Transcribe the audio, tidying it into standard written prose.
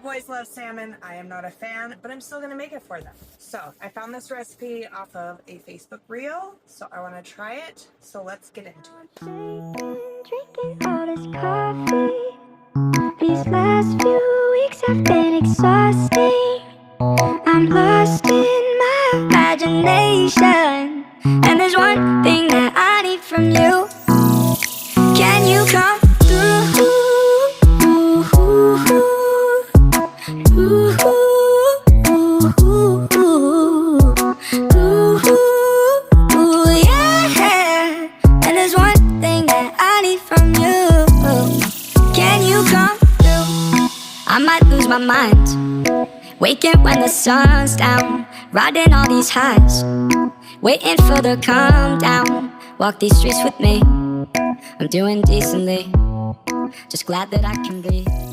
boys love salmon. I am not a fan, but I'm still gonna make it for them. So I found this recipe off of a Facebook reel, so I wanna try it. So let's get into it. Drinking all this coffee. These last few weeks have been exhausting. I'm lost in my imagination, and there's one thing that I need from you. Can you come through? Yeah. And there's one thing that I need from you. Can you come through? I might lose my mind, waking when the sun's down, riding all these highs, waiting for the calm down. Walk these streets with me, I'm doing decently, just glad that I can breathe.